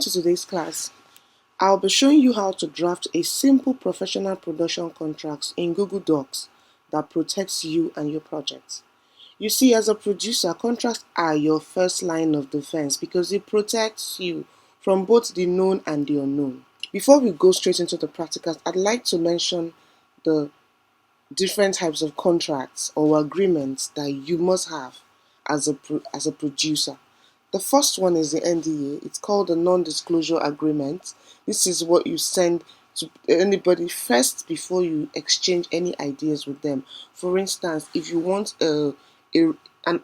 To today's class, I'll be showing you how to draft a simple professional production contract in Google Docs that protects you and your project. You see, as a producer, contracts are your first line of defense because it protects you from both the known and the unknown. Before we go straight into the practicals, I'd like to mention the different types of contracts or agreements that you must have as a producer. The first one is the NDA. It's called the non-disclosure agreement. This is what you send to anybody first before you exchange any ideas with them. For instance, if you want an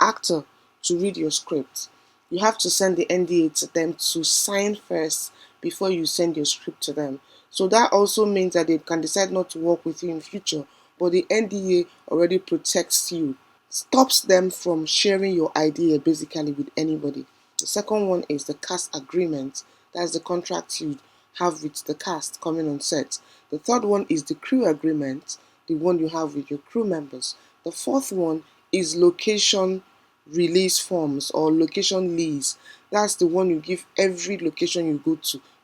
actor to read your script, you have to send the NDA to them to sign first before you send your script to them. So that also means that they can decide not to work with you in future, but the NDA already protects you, stops them from sharing your idea basically with anybody. The second one is the cast agreement. That's the contract you have with the cast coming on set. The third one is the crew agreement, the one you have with your crew members. The fourth one is location release forms or location lease. That's the one you give every location you go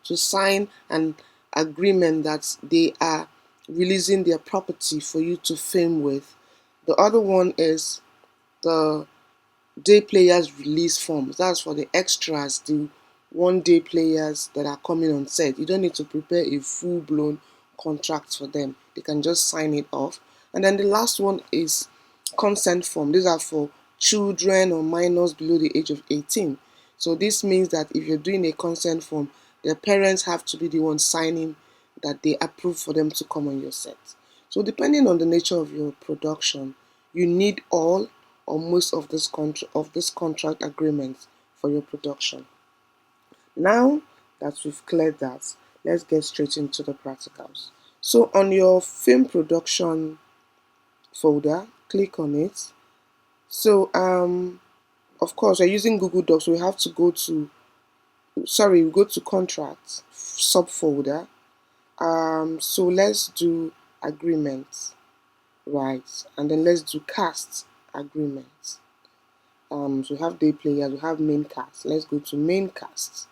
to sign an agreement that they are releasing their property for you to film with. The other one is the day players release forms. That's for the extras, the 1 day players that are coming on set. You don't need to prepare a full-blown contract for them. They can just sign it off. And then the last one is consent form. These are for children or minors below the age of 18. So this means that if you're doing a consent form, their parents have to be the ones signing that they approve for them to come on your set. So depending on the nature of your production, you need all or most of this contract agreement for your production. Now that we've cleared that, let's get straight into the practicals. So on your film production folder, click on it. So of course we're using Google Docs, so we have to go to contracts subfolder. So let's do agreements, right? And then let's do cast agreements. So we have day players, we have main cast. Let's go to main cast,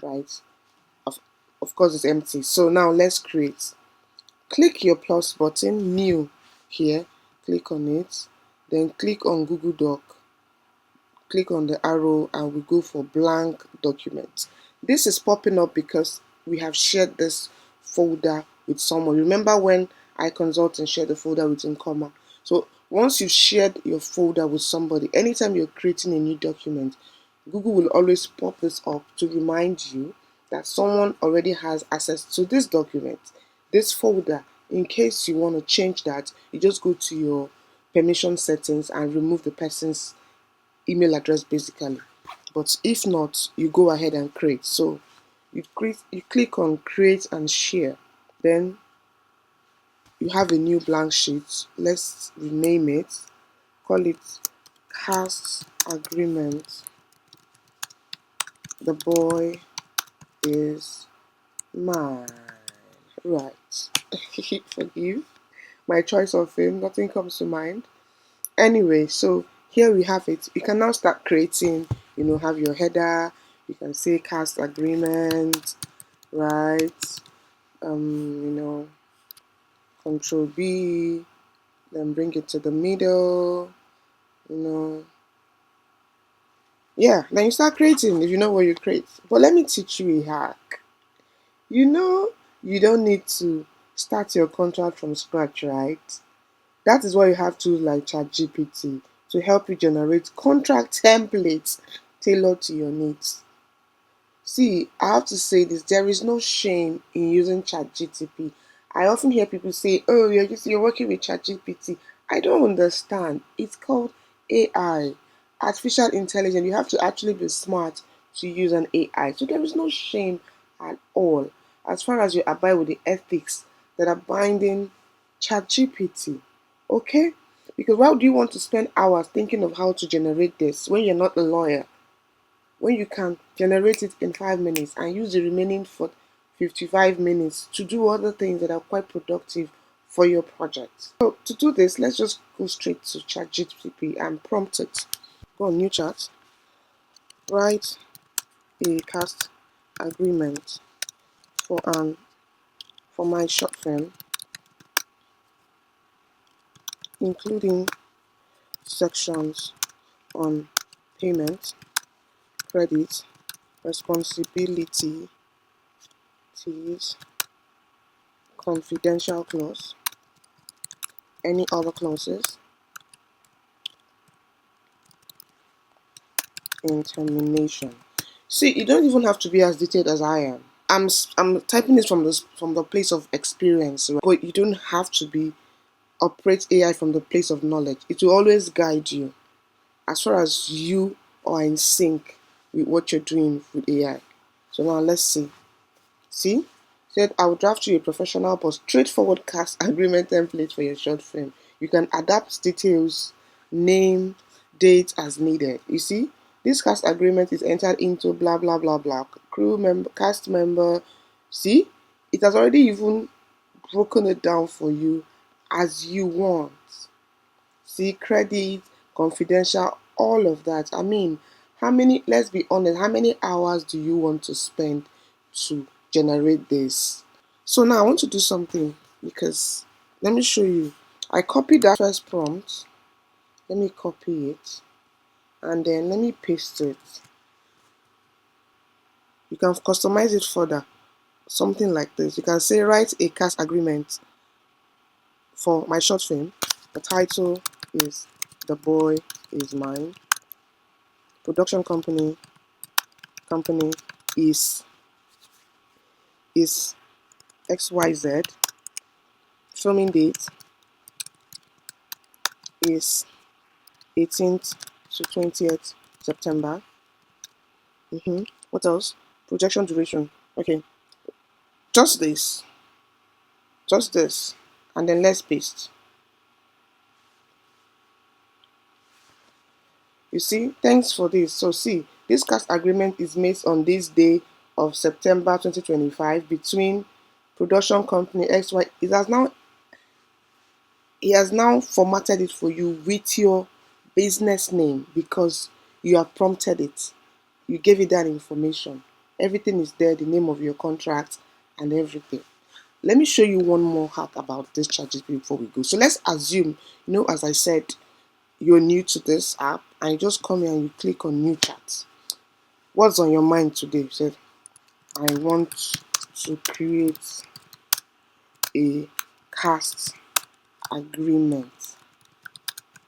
right? Of course it's empty. So now let's create. Click your plus button, new here, click on it, then click on Google Doc, click on the arrow and we go for blank document. This is popping up because we have shared this folder with someone. Remember when I consult and share the folder with Incoma? So once you've shared your folder with somebody, anytime you're creating a new document, Google will always pop this up to remind you that someone already has access to this document, this folder. In case you want to change that, you just go to your permission settings and remove the person's email address basically. But if not, you go ahead and create. So you click on create and share. Then you have a new blank sheet. Let's rename it. Call it cast agreement. The boy is mine. Right. Forgive my choice of film. Nothing comes to mind. Anyway, so here we have it. You can now start creating, have your header. You can say cast agreement, right? Control B, then bring it to the middle, Yeah, then you start creating if you know what you create. But let me teach you a hack. You don't need to start your contract from scratch, right? That is why you have tools like ChatGPT to help you generate contract templates tailored to your needs. See, I have to say this, there is no shame in using ChatGPT. I often hear people say, oh, you're working with ChatGPT. I don't understand. It's called AI, artificial intelligence. You have to actually be smart to use an AI. So there is no shame at all as far as you abide with the ethics that are binding ChatGPT. Okay? Because why do you want to spend hours thinking of how to generate this when you're not a lawyer? When you can generate it in 5 minutes and use the remaining 55 minutes to do other things that are quite productive for your project. So to do this, let's just go straight to ChatGPT and prompt it. Go on new chat, write a cast agreement for my short film, including sections on payment, credit, responsibilities, confidential clause, any other clauses in termination. See, you don't even have to be as detailed as I am. I'm typing this from the place of experience, right? But you don't have to be operate AI from the place of knowledge. It will always guide you as far as you are in sync with what you're doing with AI. So now let's see. See? Said I will draft you a professional but straightforward cast agreement template for your short film. You can adapt details, name, date as needed. You see? This cast agreement is entered into blah blah blah blah. Crew member, cast member. See? It has already even broken it down for you as you want. See, credit, confidential, all of that. I mean, let's be honest, how many hours do you want to spend to generate this? So now I want to do something because let me show you. I copied that first prompt. Let me copy it and then let me paste it. You can customize it further. Something like this. You can say, write a cast agreement for my short film. The title is The Boy Is Mine. Production company is XYZ. Filming date is 18th to 20th September. What else? Projection duration. Okay, just this, and then let's paste. You see, thanks for this. So see, this cast agreement is made on this day of September 2025 between production company XY. He has now formatted it for you with your business name because you have prompted it. You gave it that information. Everything is there, the name of your contract and everything. Let me show you one more hack about this ChatGPT before we go. So let's assume, as I said, you're new to this app and you just come here and you click on new chat. What's on your mind today? You said, I want to create a cast agreement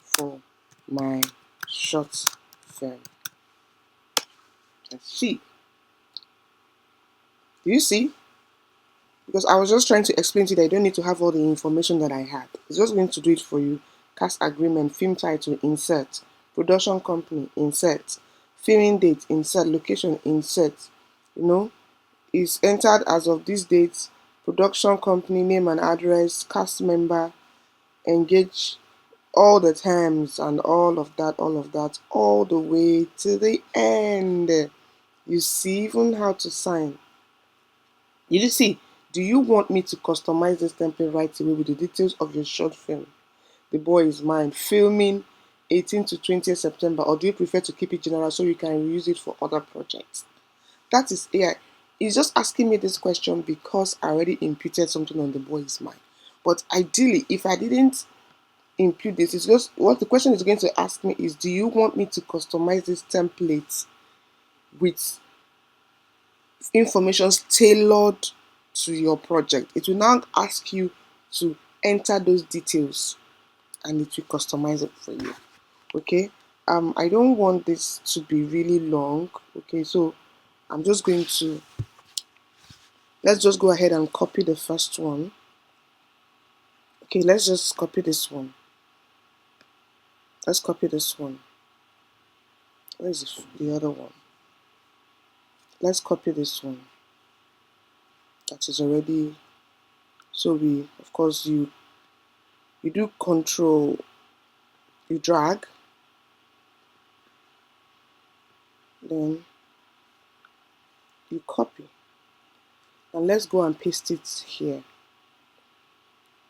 for my short film. Let's see. Do you see? Because I was just trying to explain to you that you don't need to have all the information that I had. It's just going to do it for you. Cast agreement, film title, insert. Production company, insert. Filming date, insert. Location, insert. Is entered as of this date. Production company, name and address, cast member, engage, all the terms and all of that, all the way to the end. You see even how to sign. You see, do you want me to customize this template right away with the details of your short film? The Boy Is Mine, filming 18 to 20th September, or do you prefer to keep it general so you can reuse it for other projects? That is AI. It's just asking me this question because I already imputed something on The Boy Is Mine. But ideally, if I didn't impute this, it's just what the question is going to ask me is, do you want me to customize this template with information tailored to your project? It will now ask you to enter those details and it will customize it for you. Okay, I don't want this to be really long. Okay, so I'm just going to let's just go ahead and copy the first one. Okay, let's just copy this one. Let's copy this one. Where is the other one? Let's copy this one. That is already, so of course you do control, you drag, then you copy, and let's go and paste it here.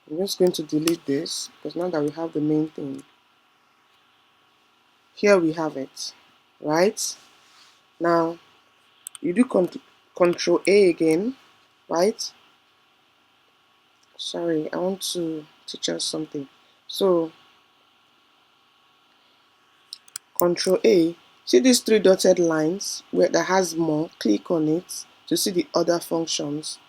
I'm just going to delete this because now that we have the main thing, here we have it, right? Now you do Control A again, right? Sorry, I want to teach us something. So Control A, see these three dotted lines where that has more, click on it to see the other functions,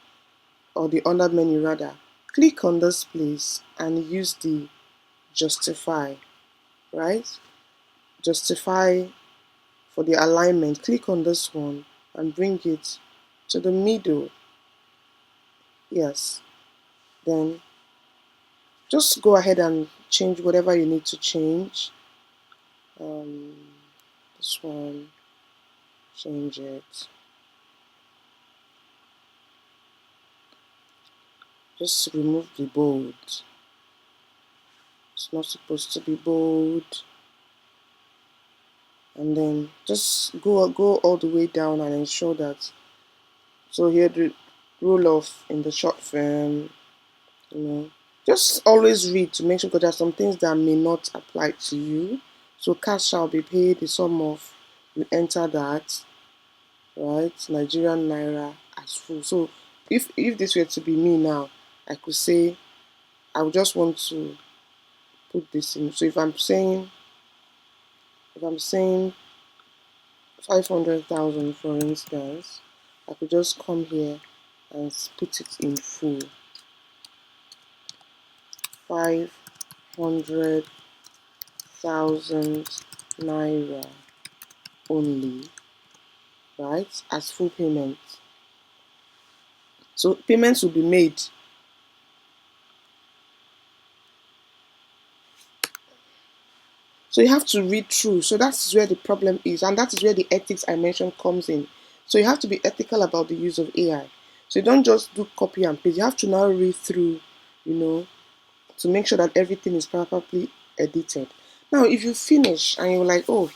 or the other menu rather. Click on this place and use the justify, right? Justify for the alignment. Click on this one and bring it to the middle. Yes. Then just go ahead and change whatever you need to change. This one, change it. Just remove the bold. It's not supposed to be bold. And then just go all the way down and ensure that. So here the rule of in the short film, just always read to make sure, because there are some things that may not apply to you. So cash shall be paid, the sum of, you enter that, right? Nigerian naira as full. So if this were to be me now, I could say I would just want to put this in. So if I'm saying 500,000 for instance, I could just come here and put it in full. 500,000 naira only, right, as full payment. So payments will be made. So you have to read through. So that's where the problem is, and that is where the ethics I mentioned comes in. So you have to be ethical about the use of AI. So you don't just do copy and paste. You have to now read through, to make sure that everything is properly edited. Now, if you finish and you're like, oh,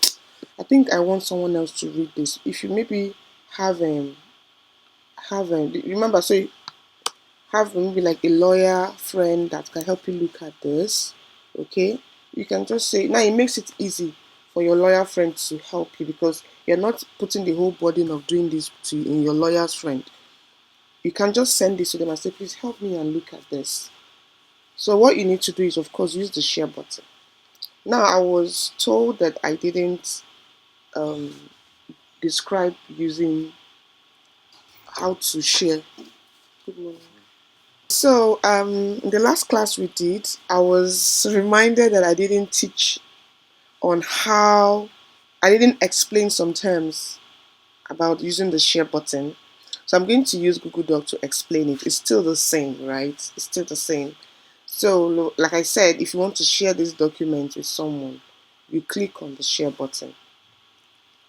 I think I want someone else to read this. If you maybe have remember, so you have maybe like a lawyer friend that can help you look at this, okay? You can just say, now it makes it easy for your lawyer friend to help you, because you're not putting the whole burden of doing this in your lawyer's friend. You can just send this to them and say, please help me and look at this. So what you need to do is, of course, use the share button. Now, I was told that I didn't describe using how to share. Good morning. So, in the last class we did, I was reminded that I didn't teach on how, I didn't explain some terms about using the share button. So I'm going to use Google Doc to explain it. It's still the same, right? It's still the same. So, like I said, if you want to share this document with someone, you click on the share button,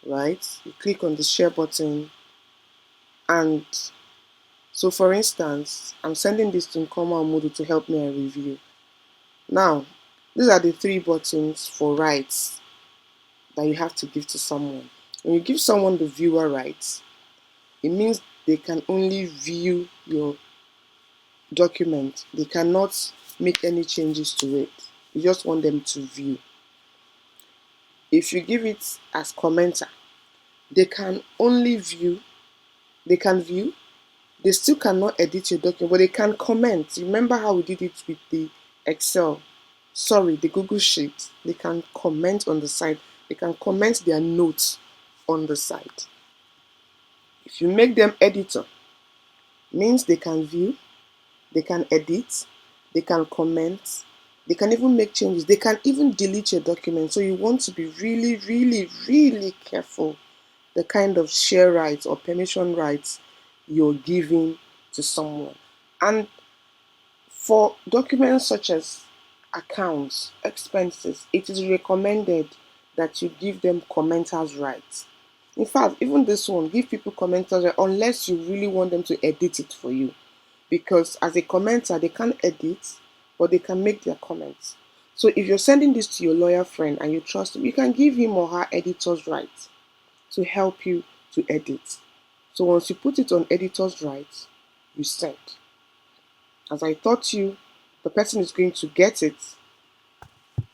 right? You click on the share button, and so for instance, I'm sending this to Nkoma Omodu to help me and review. Now, these are the three buttons for rights that you have to give to someone. When you give someone the viewer rights, it means they can only view your document. They cannot make any changes to it. You just want them to view. If you give it as commenter, they can only view, they can view, they still cannot edit your document, but they can comment. Remember how we did it with the the Google Sheet. They can comment on the side. They can comment their notes on the side. If you make them editor, means they can view, they can edit, they can comment, they can even make changes. They can even delete your document. So you want to be really, really, really careful the kind of share rights or permission rights you're giving to someone. And for documents such as accounts, expenses, it is recommended that you give them commenters' rights. In fact, even this one, give people commenters' rights unless you really want them to edit it for you. Because as a commenter, they can't edit, but they can make their comments. So if you're sending this to your lawyer friend and you trust him, you can give him or her editor's rights to help you to edit. So once you put it on editor's rights, you send. As I taught you, the person is going to get it,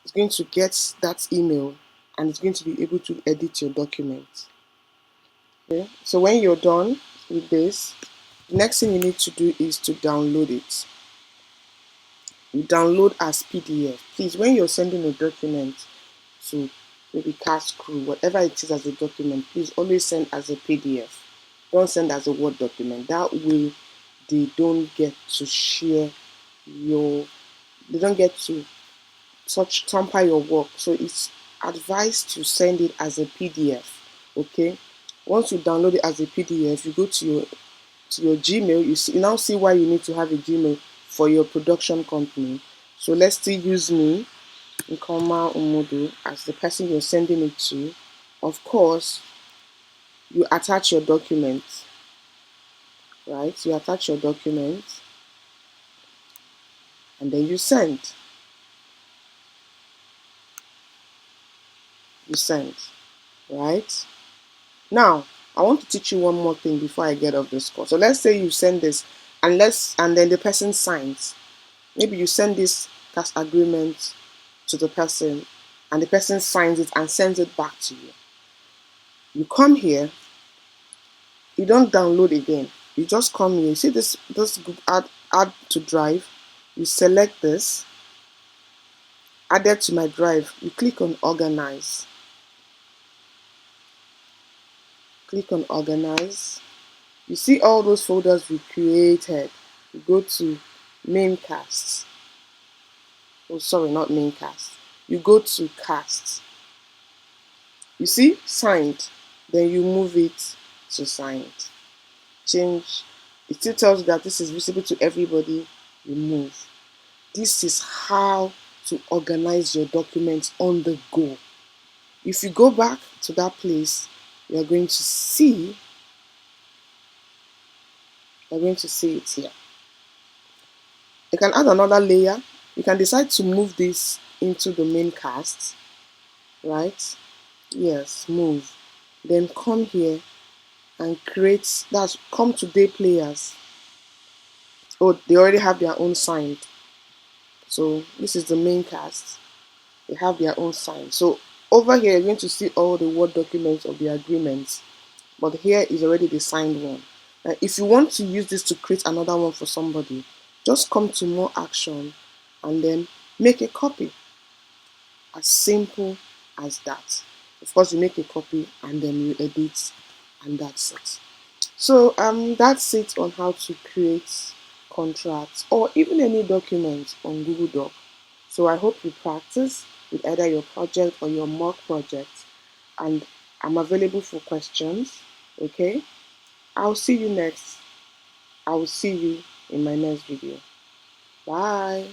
is going to get that email, and is going to be able to edit your document. Okay? So when you're done, with this, the next thing you need to do is to download it. You download as PDF. Please, when you're sending a document to maybe cast crew, whatever it is as a document, please always send as a PDF. Don't send as a Word document. That way they don't get to share they don't get to tamper your work. So it's advised to send it as a PDF. Okay. Once you download it as a PDF, you go to your Gmail. You now see why you need to have a Gmail for your production company. So let's still use me, Nkoma Umudu, as the person you're sending it to. Of course, you attach your document, right? You attach your document and then you send. You send, right? Now, I want to teach you one more thing before I get off this call. So let's say you send this and then the person signs. Maybe you send this tax agreement to the person and the person signs it and sends it back to you. You come here, you don't download again. You just come here. You see this add to drive. You select this, add it to my drive. You click on organize. Click on organize. You see all those folders we created. You go to main cast. Oh, sorry, not main cast. You go to cast. You see signed. Then you move it to signed. Change. It still tells you that this is visible to everybody. You move. This is how to organize your documents on the go. If you go back to that place, you're going to see it here. You can add another layer. You can decide to move this into the main cast, right? Yes, move. Then come here and create, come to day players. Oh, they already have their own signed. So this is the main cast. They have their own sign. So over here, you're going to see all the Word documents of the agreements. But here is already the signed one. Now, if you want to use this to create another one for somebody, just come to more action and then make a copy. As simple as that. Of course, you make a copy and then you edit, and that's it. So that's it on how to create contracts or even any documents on Google Doc. So I hope you practice with either your project or your mock project, and I'm available for questions. Okay, I'll see you next. I will see you in my next video. Bye.